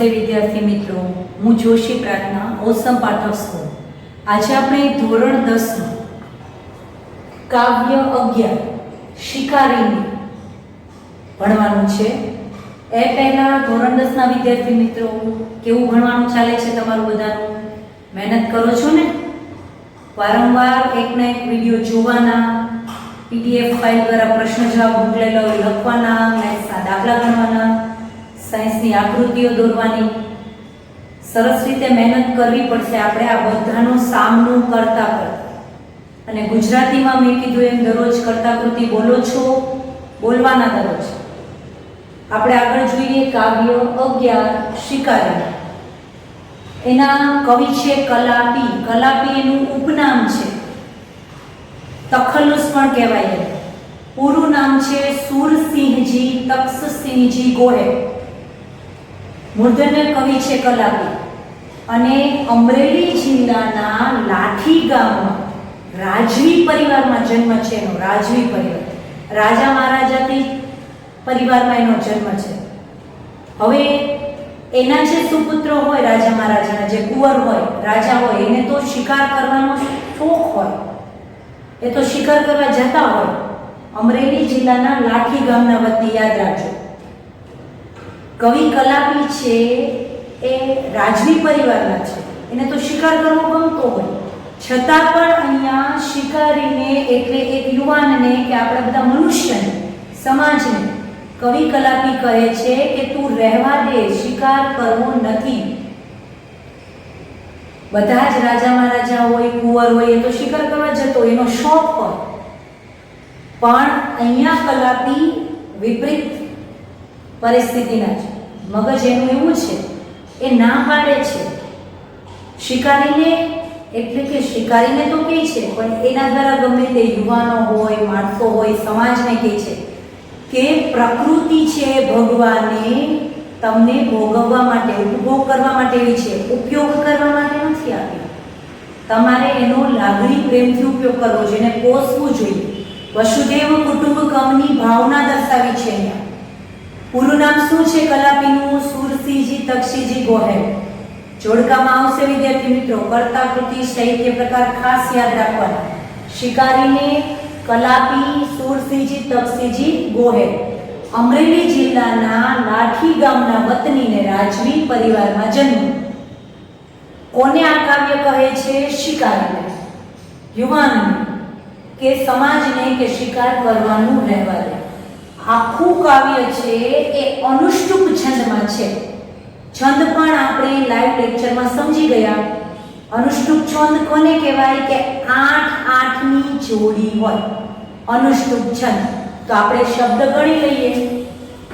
નમસ્તે વિદ્યાર્થી મિત્રો, હું જોશી પ્રાર્થના ઓસમ પાઠક સ્કૂલ. આજે આપણે ધોરણ 10 કાવ્ય 11 શિકારીની ભણવાનું છે. એ પહેલા ધોરણ 10 ના વિદ્યાર્થી મિત્રો કેવું ભણવાનું ચાલે છે તમારું બધાનું? મહેનત કરો છો ને? વારંવાર એકના એક વિડીયો જોવાના, પીડીએફ ફાઇલ દ્વારા પ્રશ્ન જવાબ મોકલેલા હોય લખવાના, મેથ્સના દાખલા ગણવાના, સાયન્સની આકૃતિઓ દોરવાની. સરસ રીતે મહેનત કરવી પડશે આપણે આ બધાનો સામનો કરતા અને ગુજરાતીમાં મેં કીધું એમ દરરોજ કર્તાકૃતિ બોલો છો, બોલવાના દરરોજ. આપણે આગળ જોઈએ કાવ્ય 11 શિકારી. એના કવિ છે કલાપી. કલાપી એનું ઉપનામ છે, તખલ્લુસ પણ કહેવાય. પૂરું નામ છે સુરસિંહજી તક્ષસિંહજી ગોહેલ. મૂર્ધન્ય કવિ છે કલાપી અને અમરેલી જિલ્લાના લાઠી ગામમાં રાજવી પરિવારમાં જન્મ છે એનો. રાજવી પરિવાર, રાજા મહારાજાથી પરિવારમાં એનો જન્મ છે. હવે એના જે સુપુત્ર હોય રાજા મહારાજાના, જે કુંવર હોય, રાજા હોય, એને તો શિકાર કરવાનો શોખ હોય, એ તો શિકાર કરવા જતા હોય. અમરેલી જિલ્લાના લાઠી ગામના વતની, યાદ રાખજો. કવિ કલાપી છે એ રાજવી પરિવારના છે, એને તો શિકાર કરવો ગમતો હોય, છતાં પણ અહીંયા શિકારીને એટલે એક યુવાનને કે આપણે બધા મનુષ્યને, સમાજને કવિ કલાપી કહે છે કે તું રહેવા દે, શિકાર કરવો નથી. બધા જ રાજા મહારાજા હોય, કુંવર હોય, એ તો શિકાર કરવા જતો, એનો શોખ હોય. પણ અહીંયા કલાપી વિપરીત પરિસ્થિતિના છે. મગજ એનું એવું છે, એ ના પાડે છે શિકારીને, એટલે કે શિકારીને તો કહે છે પણ એના દ્વારા ગમે તે યુવાનો હોય, માણસો હોય, સમાજને કહે છે કે પ્રકૃતિ છે ભગવાને તમને ભોગવવા માટે, ઉપભોગ કરવા માટે એવી છે, ઉપયોગ કરવા માટે નથી આપી. તમારે એનો લાગણી પ્રેમથી ઉપયોગ કરવો જોઈએ, એને પોષવું જોઈએ. વસુદેવ કુટુંબકમની ભાવના દર્શાવી છે અહીંયા. પૂરું નામ શું છે કલાપીનું? સુરસિંહજી તક્ષસિંહજી ગોહેલ. જોડકામાં આવશે વિદ્યાર્થી મિત્રો, કર્તાકૃતિ, સાહિત્ય પ્રકાર ખાસ યાદ રાખવાના. શિકારીને કલાપી સુરસિંહજી તક્ષસિંહજી ગોહેલ. અમરેલી જિલ્લાના લાઠી ગામના વતનીને રાજવી પરિવારમાં જન્મ. કોને આ કાવ્ય કહે છે? શિકારીને, યુવાનને કે સમાજને કે શિકાર કરવાનું રહેવા દે. આખું કાવ્ય છે એ અનુષ્ટુપ છંદમાં છે. છંદ પણ આપણે લાઈવ લેક્ચરમાં સમજી ગયા. અનુષ્ટુપ છંદ કોને કહેવાય? કે 8-8ની જોડી હોય અનુષ્ટુપ છંદ. તો આપણે શબ્દ ગણી લઈએ.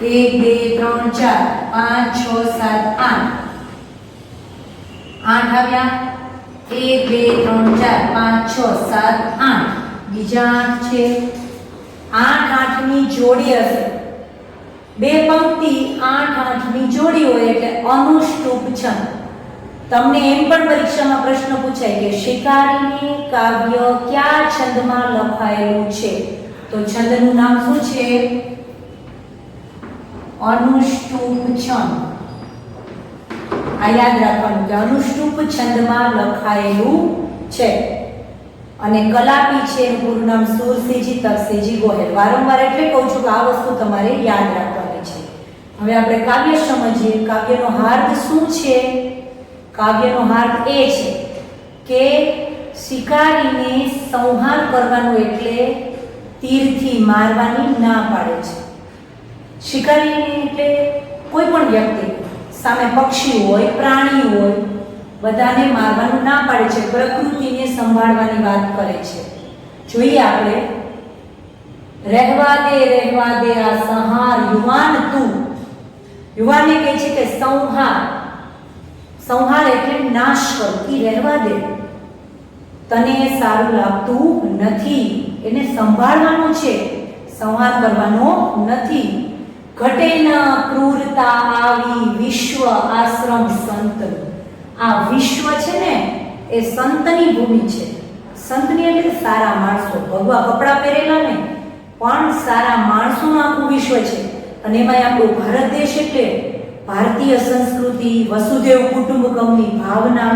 1 2 3 4 5 6 7 8. 8 આવ્યા. 1 2 3 4 5 6 7 8. બીજા 8 છે. 8-8ની જોડી હશે. બે પંક્તિ 8-8ની જોડી હોય એટલે અનુષ્ટુપ છંદ. તમને એમ પણ પરીક્ષામાં પ્રશ્ન પૂછાય કે શિકારીની કાવ્ય કયા છંદમાં લખાયેલું છે? તો છંદનું નામ શું છે? અનુષ્ટુપ છંદ. આ યાદ રાખવાનું કે અનુષ્ટુપ છંદમાં લખાયેલું છે. અને કલાપી છે, એનું પૂરું નામ સુરસિંહજી તક્ષસિંહજી ગોહેલ. વારંવાર એટલે કહું છું કે આ વસ્તુ તમારે યાદ રાખવાની છે. હવે આપણે કાવ્ય સમજીએ. કાવ્યનો હાર્દ શું છે? કાવ્યનો હાર્દ એ છે કે શિકારીને સંહાર કરવાનું એટલે તીરથી મારવાની ના પાડે છે. શિકારીને એટલે કોઈ પણ વ્યક્તિ સામે, પક્ષી હોય, પ્રાણી હોય, બધાને મારવાનું ના પાડે છે. પ્રકૃતિને સંભાળવાની વાત કરે છે. જોઈએ આપણે. રહેવા દે આ સંહાર યુવાન તું. યુવાનને કહે છે કે સંહાર. સંહાર એટલે નાશ કર, ઈ રહેવા દે. તને સારું લાગતું નથી, એને સંભાળવાનું છે, સંહાર કરવાનો નથી. ઘટે ન ક્રૂરતા આવી વિશ્વ આશ્રમ સંત. આ વિશ્વ છે ને એ સંતની ભૂમિ છે. સંતની એટલે સારા માણસો, ભગવા કપડાં પહેરેલા ને, પણ સારા માણસોનું આખું વિશ્વ છે. અને એમાં આપણો ભારત દેશ એટલે ભારતીય સંસ્કૃતિ, વસુદેવ કુટુંબકમની ભાવના,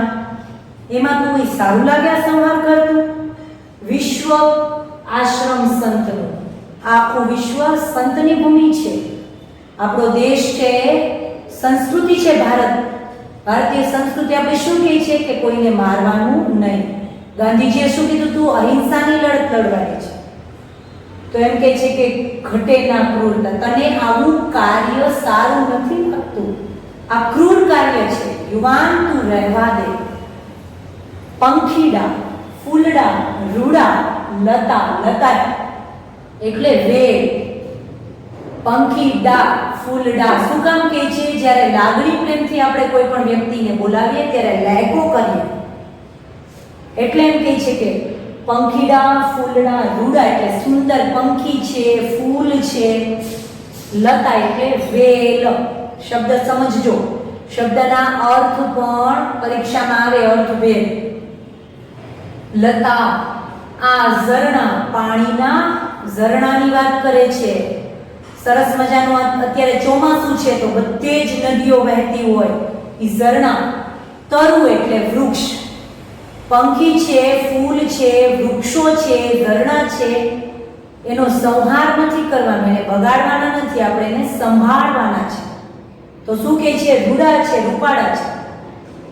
એમાં તું કોઈ સારું લાગે આ સંહાર કરતું? વિશ્વ આશ્રમ સંતનું, આખું વિશ્વ સંતની ભૂમિ છે. આપણો દેશ છે, સંસ્કૃતિ છે ભારત. ભારતીય સંસ્કૃતિ આપણે શું કહે છે કે કોઈને મારવાનું નહીં. ગાંધીજીએ શું કીધું? તું અહિંસાની લડત લડવાની છે. તો એમ કહે છે કે ઘટે ના ક્રૂરતા. તને આવું કાર્ય સારું નથી લાગતું, આ ક્રૂર કાર્ય છે. યુવાન તું રહેવા દે. પંખીડા, ફૂલડા, રૂડા, લતા, લતા એટલે વેલ. પંખીડા, ફૂલડા શું કામ કહે છે? જ્યારે લાગણી પ્રેમથી આપણે કોઈ પણ વ્યક્તિને બોલાવીએ ત્યારે લહેકો કરીએ એટલે એમ કહે છે કે પંખીડા, ફૂલડા, રૂડા એટલે સુંદર પંખી છે, ફૂલ છે, લતા એટલે વેલ. શબ્દ સમજજો, શબ્દના અર્થ પણ પરીક્ષામાં આવે, અર્થભેદ. લતા, આ ઝરણા, પાણીના ઝરણાની વાત કરે છે. સરસ મજાનું અત્યારે ચોમાસું છે તો બધે જ નદીઓ વહેતી હોય, એ ઝરણા. તરુ એટલે વૃક્ષ. પંખી છે, ફૂલ છે, વૃક્ષો છે, ઝરણા છે, એનો સંહાર નથી કરવાનો, એને બગાડવાના નથી, આપણે એને સંભાળવાના છે. તો શું કહે છે? રૂડા છે, રૂપાળા છે.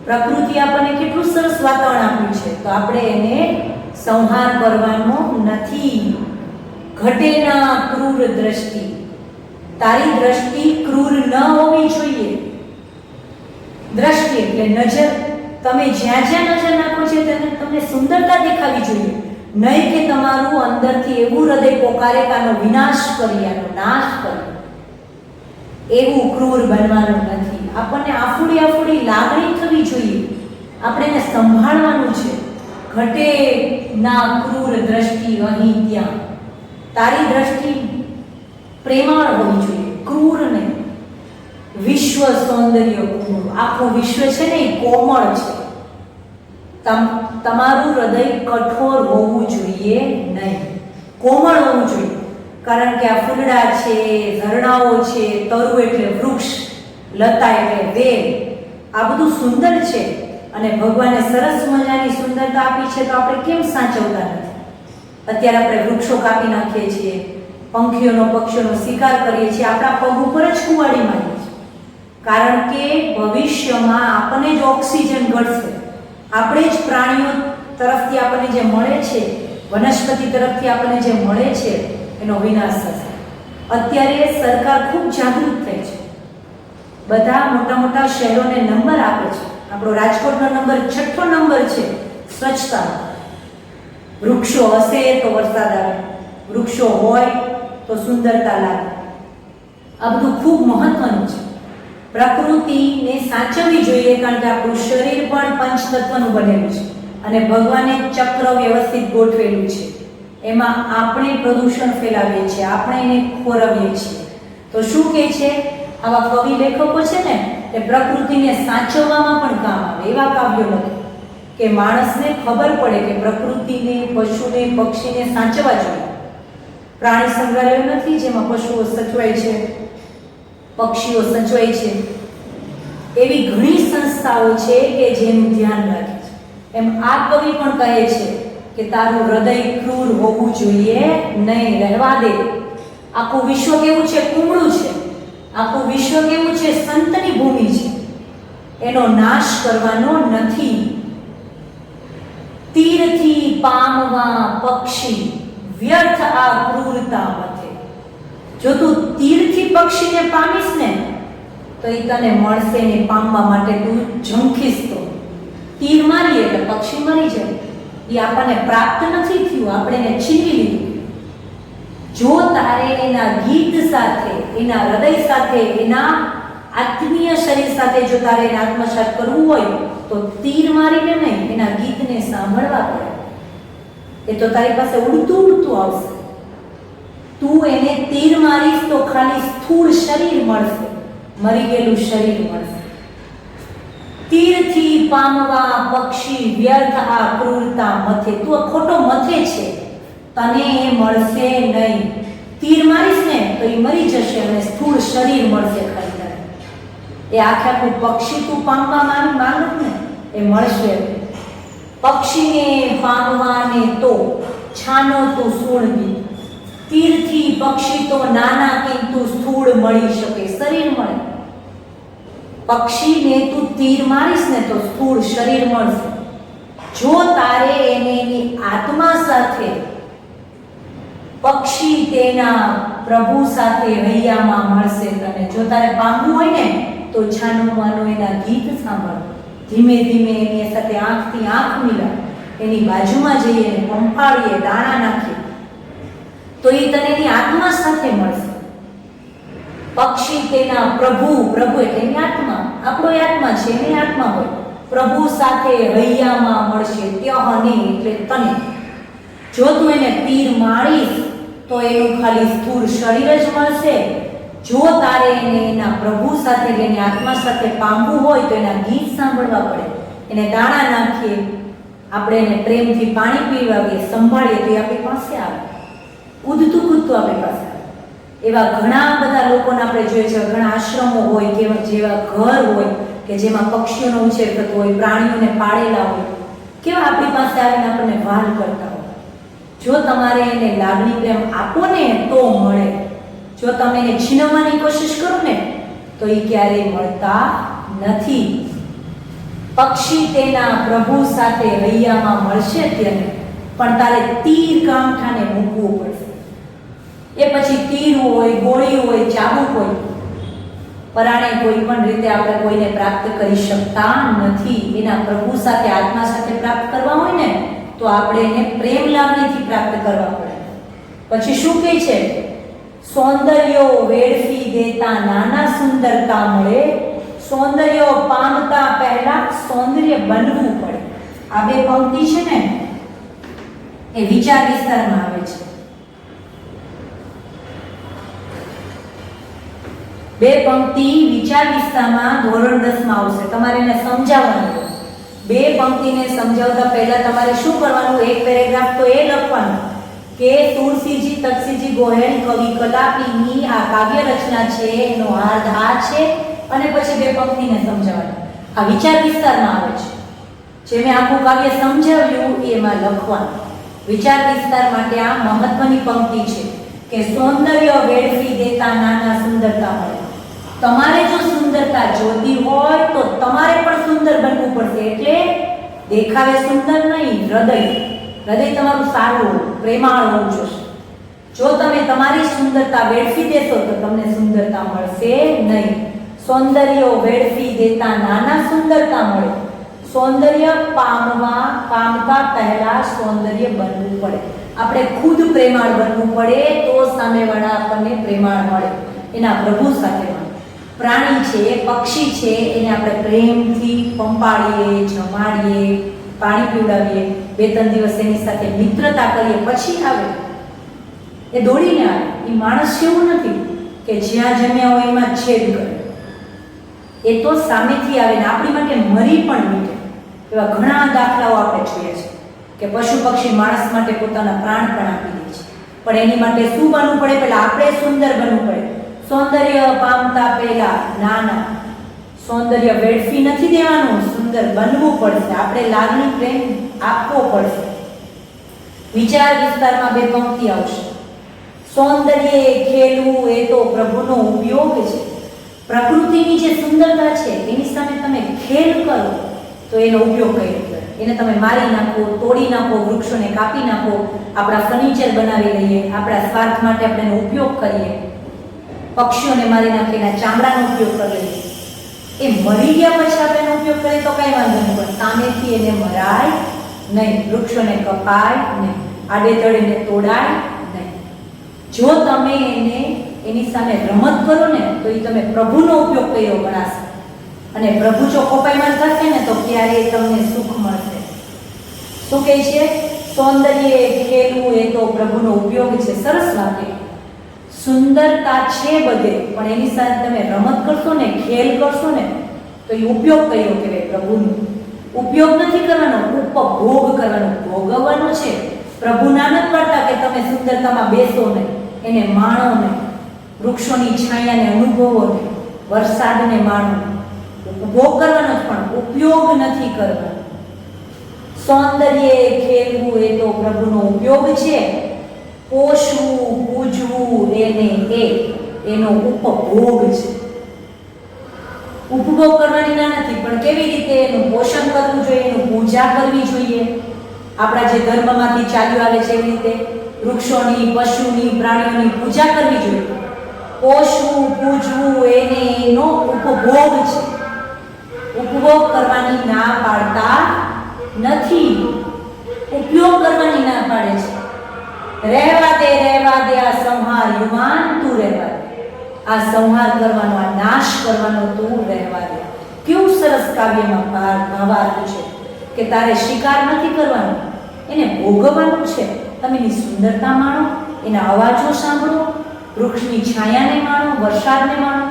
પ્રકૃતિ આપણને કેટલું સરસ વાતાવરણ આપ્યું છે, તો આપણે એને સંહાર કરવાનો નથી. ઘટેના ક્રૂર દ્રષ્ટિ. તારી દ્રષ્ટિ ક્રૂર ન હોવી જોઈએ. દ્રષ્ટિ એટલે નજર. તમે જ્યાં જ્યાં નજર નાખો છો તમને સુંદરતા દેખાવી જોઈએ, નહીં કે તમારું અંદરથી એવું હૃદય પોકારે કે આનો વિનાશ કરી, આનો નાશ કરી. એવું ક્રૂર બનવાનું નથી. આપણને આફુડી આફુડી લાગણી થવી જોઈએ, આપણે એને સંભાળવાનું છે. ઘટે ના ક્રૂર દ્રષ્ટિ અહીં ત્યાં. તારી દ્રષ્ટિ પ્રેમાળ હોવી જોઈએ, ક્રૂર નહીં. વિશ્વ સૌંદર્ય કુમળ. આખું વિશ્વ છે ને એ કોમળ છે. તમારું હૃદય કઠોર હોવું જોઈએ નહીં, કોમળ હોવું જોઈએ. કારણ કે આ ફૂલડા છે, ઝરણાઓ છે, તરુ એટલે વૃક્ષ, લતા એટલે વેલ, આ બધું સુંદર છે અને ભગવાને સરસ મજાની સુંદરતા આપી છે, તો આપણે કેમ સાચવતા નથી? અત્યારે આપણે વૃક્ષો કાપી નાખીએ છીએ, પંખીઓનો પક્ષીઓનો શિકાર કરીએ છીએ, આપણા પગ ઉપર જ કુવાડી મારીએ છીએ. કારણ કે ભવિષ્યમાં આપણને જ ઓક્સિજન ઘટશે, આપણે જ પ્રાણીઓ તરફથી આપણને જે મળે છે, વનસ્પતિ તરફથી આપણને જે મળે છે, એનો વિનાશ થશે. અત્યારે સરકાર ખૂબ જાગૃત થઈ છે, બધા મોટા મોટા શહેરોને નંબર આપે છે. આપણો રાજકોટનો નંબર 6થો નંબર છે સ્વચ્છતા. વૃક્ષો હશે તો વરસાદ આવે, વૃક્ષો હોય તો સુંદરતા લાગે. આ બધું ખૂબ મહત્વનું છે. પ્રકૃતિને સાચવવી જોઈએ, કારણ કે આપણું શરીર પણ પંચતત્વનું બનેલું છે અને ભગવાને ચક્ર વ્યવસ્થિત ગોઠવેલું છે. એમાં આપણે પ્રદૂષણ ફેલાવીએ છીએ, આપણે એને ખોરવીએ છીએ. તો શું કહે છે આવા કવિ લેખકો છે ને, એ પ્રકૃતિને સાચવવામાં પણ કામ આવે એવા કાવ્યો લખે કે માણસને ખબર પડે કે પ્રકૃતિને, પશુને, પક્ષીને સાચવવા જોઈએ. પ્રાણી સંગ્રહાલય નથી જેમાં પશુઓ સચવાય છે, પક્ષીઓ સચવાય છે, એવી ઘણી સંસ્થાઓ છે કે જેનું ધ્યાન રાખે છે. એમ આ કવિ પણ કહે છે કે તારું હૃદય ક્રૂર હોવું જોઈએ નહીં, રહેવા દે. આખું વિશ્વ કેવું છે? કુમળું છે. આખું વિશ્વ કેવું છે? સંતની ભૂમિ છે. એનો નાશ કરવાનો નથી. તીરથી પામવા પક્ષી વ્યર્થ આ ક્રૂરતા મથે. જો તું તીરથી પક્ષીને પામીશ ને તો એ તને મળશે ને, પામવા માટે તું ઝંખીશ તો. તીર મારીએ એટલે પક્ષી મરી જાય, એ આપણને પ્રાપ્ત નથી થયું, આપણે એને છીનવી લીધું. જો તારે એના ગીત સાથે, એના હૃદય સાથે, એના આત્મીય શરીર સાથે જો તારે એને આત્મસાત કરવું હોય તો તીર મારીને નહીં, એના ગીતને સાંભળવા પડે. એ તો તારી પાસે ઉડતું ઉડતું આવશે. તું એને તીર મારીશ તો ખાલી સ્થૂળ શરીર મળશે, મરી ગયેલું શરીર મળશે. તીરથી પામવા પક્ષી વ્યર્થ આ ક્રૂરતા મથે. તું આ ખોટો મથે છે, તને એ મળશે નહીં. તીર મારીશ ને તો એ મરી જશે અને સ્થૂળ શરીર મળશે ખાલી તને. એ આખું પક્ષી તું પામવા માંગ ને એ મળશે. પક્ષીને પામવાને તો છાનો તું સૂળવી, તીરથી પક્ષી તો નાના કિંતુ સ્થૂળ મળી શકે, શરીર મળે. પક્ષીને તું તીર મારીશ ને તો સ્થૂળ શરીર મળશે. જો તારે એને એની આત્મા સાથે, પક્ષી તેના પ્રભુ સાથે હૈયામાં મળશે તને. જો તારે પામવું હોય ને તો છાનું માનું એના ગીત સાંભળ, ધીમે ધીમે એની સાથે આંખથી આંખ મિલા, એની બાજુમાં જઈએ એને પંપાળીએ, દાણા નાખીએ તો એ તને એની આત્મા સાથે મળશે. પક્ષી તેના પ્રભુ, પ્રભુ એટલે એની આત્મા, આપણો આત્મા છે એની આત્મા હોય, પ્રભુ સાથે હૈયામાં મળશે. ત્યહને એટલે તને. જો તું એને તીર મારીશ તો એનું ખાલી સ્થૂળ શરીર જ મળશે. જો તારે એને એના પ્રભુ સાથે, એની આત્મા સાથે પામવું હોય તો એના ગીત સાંભળવા પડે, એને દાણા નાખીએ, આપણે એને પ્રેમથી પાણી પીવાવીએ, સંભાળીએ તો એ આપણી પાસે આવે, કૂદતું કૂદતું આપણી પાસે આવે. એવા ઘણા બધા લોકોને આપણે જોઈએ છે, ઘણા આશ્રમો હોય કે જેવા ઘર હોય કે જેમાં પક્ષીઓનો ઉછેર થતો હોય, પ્રાણીઓને પાળેલા હોય, કેવા આપણી પાસે આવીને આપણને વહાલ કરતા હોય. જો તમારે એને લાગણી પ્રેમ આપો ને તો મળે. જો તમે એને છીનવવાની કોશિશ કરો ને તો એ ક્યારેય મળતા નથી. પક્ષી તેના પ્રભુ સાથે હૈયામાં મળશે ત્યારે, પણ તારે તીર કામઠાને મૂકવું પડશે. એ પછી તીર હોય, ગોળી હોય, ચાબુક હોય, પરાણે કોઈ પણ રીતે આપણે કોઈને પ્રાપ્ત કરી શકતા નથી. એના પ્રભુ સાથે, આત્મા સાથે પ્રાપ્ત કરવા હોય ને તો આપણે એને પ્રેમ લાગણીથી પ્રાપ્ત કરવા પડે. પછી શું કહે છે? સૌંદર્ય વેડફી દેતા નાના સુંદરતા મળે. સૌંદર્ય પામતા પહેલા સૌંદર્ય બનવું પડે. આ બે પંક્તિ છે ને એ વિચાર વિસ્તારમાં આવે છે. બે પંક્તિ વિચાર વિસ્તારમાં ધોરણ 10 માં આવશે. તમારે એને સમજાવવાનું. બે પંક્તિને સમજાવતા પહેલા તમારે શું કરવાનું? એક પેરેગ્રાફ તો એ લખવાનું કે તુલસીજી તક્ષસીજી ગોહેલ કવિ કલાપીની આ કાવ્ય રચના છે, એનો અર્થ આ છે, અને પછી બે પંક્તિને સમજાવવાની. આ વિચાર વિસ્તારમાં આવે છે. જે મેં આખું કાવ્ય સમજાવ્યું એમાં લખવાનું. વિચાર વિસ્તાર માટે આ મહત્વની પંક્તિ છે કે સૌંદર્ય વેડફી દેતા નાના સુંદરતા મળે. તમારે જો સુંદરતા જોતી હોય તો તમારે પણ સુંદર બનવું પડશે. એટલે દેખાવે સુંદર નહીં, હૃદય તમારું સારું, પ્રેમાળ હોવું જોઈએ. જો તમે તમારી સુંદરતા વેડફી દેશો તો તમને સુંદરતા મળશે નહીં. સૌંદર્ય વેડફી દેતા નાના સુંદરતા મળે. સૌંદર્ય પામતા પહેલા સૌંદર્ય બનવું પડે. આપણે ખુદ પ્રેમાળ બનવું પડે તો સામેવાળા આપણને પ્રેમાળ મળે. એના પ્રભુ સાથે મળે. પ્રાણી છે, પક્ષી છે, એને આપણે પ્રેમથી પંપાળીએ, જમાડીએ, પાણી પીવડાવીએ, 2-3 દિવસ એની સાથે મિત્રતા કરીએ, પછી આવે એ દોડીને આવે. એ માણસ જેવું નથી કે જ્યાં જમ્યા હોય એમાં છેદ કરે. એ તો સામેથી આવે ને આપણી માટે મરી પણ મીટે. એવા ઘણા દાખલાઓ આપણે જોઈએ છે કે પશુ પક્ષી માણસ માટે પોતાના પ્રાણ પણ આપી દે છે. પણ એની માટે શું બનવું પડે? પહેલા આપણે સુંદર બનવું પડે. સૌંદર્ય પામતા પહેલા નાના. સૌંદર્ય વેડફી નથી દેવાનું, સુંદર બનવું પડશે. આપણે લાગણી પ્રેમ આપવો પડશે. વિચાર વિસ્તારમાં બે પંક્તિ આવશે. સૌંદર્ય ખેલવું એ તો પ્રભુનો ઉપયોગ છે. પ્રકૃતિની જે સુંદરતા છે એની સામે તમે ખેલ કરો તો એનો ઉપયોગ કરી શકો. એને તમે મારી નાખો, તોડી નાખો, વૃક્ષોને કાપી નાખો, આપણા ફર્નિચર બનાવી લઈએ, આપણા સ્વાર્થ માટે આપણે એનો ઉપયોગ કરીએ, પક્ષીઓને મારી નાખી એના ચામડાનો ઉપયોગ કરી લઈએ. એ મરી ગયા પછી આપણે એનો ઉપયોગ કરીએ તો કઈ વાંધો નહીં, પણ સામેથી એને મરાય નહીં, વૃક્ષોને કપાય નહીં, આડેધડે તોડાય નહીં. જો તમે એને એની સામે રમત કરો ને તો એ તમે પ્રભુનો ઉપયોગ કર્યો ગણાશે. અને પ્રભુ જો કપાયમાન થશે ને તો ક્યારેય તમને સુખ મળશે. શું કહે છે? સૌંદર્ય ખેલવું એ તો પ્રભુનો ઉપયોગ છે. સરસ વાત. સુંદરતા છે બધે, પણ એની સાથે તમે રમત કરશો ને, ખેલ કરશો ને તો એ ઉપયોગ કર્યો કહેવાય. પ્રભુનો ઉપયોગ નથી કરવાનો, ઉપભોગ કરવાનો, ભોગવવાનો છે. પ્રભુ ના નથી પડતા કે તમે સુંદરતામાં બેસો નહીં, એને માણો નહીં, વૃક્ષોની છાયાને અનુભવો નહીં, વરસાદને માણો, ભોગ કરવાનો જ, પણ ઉપયોગ નથી કરવાનો. સૌંદર્ય ખેલવું એ તો પ્રભુનો ઉપયોગ છે. પોષવું પૂજવું એનો ઉપભોગ છે. ઉપભોગ કરવાની ના નથી, પણ કેવી રીતે એનું પોષણ કરવું જોઈએ, એનું પૂજા કરવી જોઈએ. આપણા જે ધર્મમાંથી ચાલ્યું આવે છે એવી રીતે વૃક્ષોની, પશુની, પ્રાણીઓની પૂજા કરવી જોઈએ. પોષવું પૂજવું એનો ઉપભોગ છે. ઉપભોગ કરવાની ના પાડતા નથી, ઉપયોગ કરવાની ના પાડે છે. રહેવા દે આ સંહાર યુવાન, તું રહેવા દે. આ સંહાર કરવાનો, આ નાશ કરવાનો તું રહેવા દે. કેવું સરસ કાવ્યમાં ભાવાર્થ છે કે તારે શિકાર નથી કરવાનો, એને ભોગવવાનું છે. તમે એની સુંદરતા માણો, એના અવાજો સાંભળો, વૃક્ષની છાયાને માણો, વરસાદને માણો,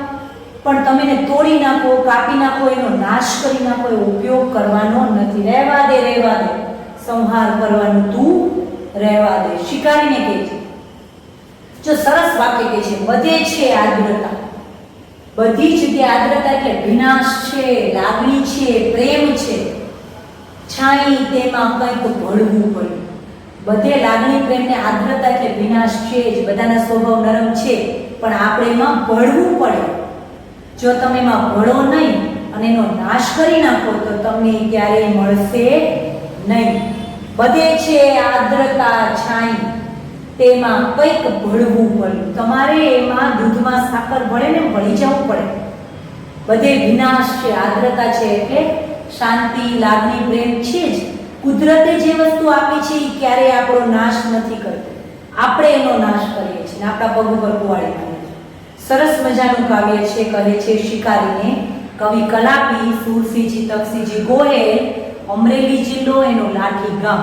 પણ તમે એને તોડી નાખો, કાપી નાખો, એનો નાશ કરી નાખો, એ ઉપયોગ કરવાનો નથી. રહેવા દે સંહાર કરવાનું તું રહેવા દે. શિકારીને કહે છે, જો સરસ વાક્ય કહે છે, બધે છે આર્દ્રતા. બધી જગ્યાએ આર્દ્રતા એટલે વિનાશ છે, લાગણી છે, પ્રેમ છે. છાઈ તેમાં કંઈક ભળવું પડ્યું. બધે લાગણી, પ્રેમ ને આર્દ્રતા એટલે વિનાશ છે જ. બધાના સ્વભાવ નરમ છે, પણ આપણે એમાં ભળવું પડે. જો તમે એમાં ભળો નહીં અને એનો નાશ કરી નાખો તો તમને ક્યારેય મળશે નહીં. બધે છે આર્દ્રતા છાઈ તેમાં કંઈક ભળવું પડ્યું. તમારે એમાં દૂધમાં સાકર ભળે ને ભળી જવું પડે. બધે વિનાશ છે, આર્દ્રતા છે એટલે શાંતિ, લાગણી, પ્રેમ છે જ. કુદરતે જે વસ્તુ આપી છે એ ક્યારેય આપણો નાશ નથી કરતી, આપણે એનો નાશ કરીએ છીએ, આપણા પગ ઉપર કુવાડી મારીએ છીએ. સરસ મજાનું કાવ્ય છે, કહે છે શિકારીને કવિ કલાપી સુરસિંહજી તકસીજી ગોહેલ, અમરેલી જિલ્લો, એનો લાઠી ગામ.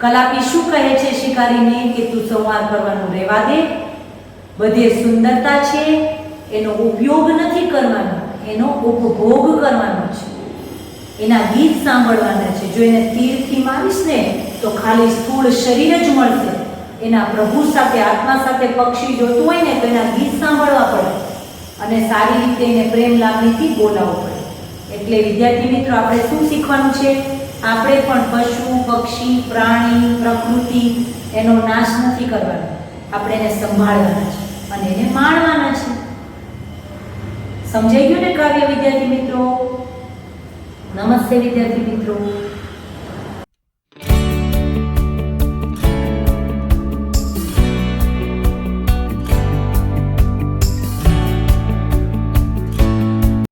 કલાપી શું કહે છે શિકારીને કે તું સંહાર કરવાનું રહેવા દે. બધે સુંદરતા છે, એનો ઉપયોગ નથી કરવાનો, એનો ઉપભોગ કરવાનો છે. એના ગીત સાંભળવાના છે. જો એને તીરથી મારીશ ને તો ખાલી સ્થૂળ શરીર જ મળશે. એના પ્રભુ સાથે, આત્મા સાથે પક્ષી જોતું હોય ને તો એના ગીત સાંભળવા પડે અને સારી રીતે એને પ્રેમ લાગણીથી બોલાવવું પડે. એટલે વિદ્યાર્થી મિત્રો, આપણે શું શીખવાનું છે? આપણે પણ પશુ, પક્ષી, પ્રાણી, પ્રકૃતિ એનો નાશ નથી કરવાનો, આપણે એને સંભાળવાના છે અને એને માણવાના છે. સમજાઈ ગયું ને કાવ્ય વિદ્યાર્થી મિત્રો? નમસ્તે વિદ્યાર્થી મિત્રો.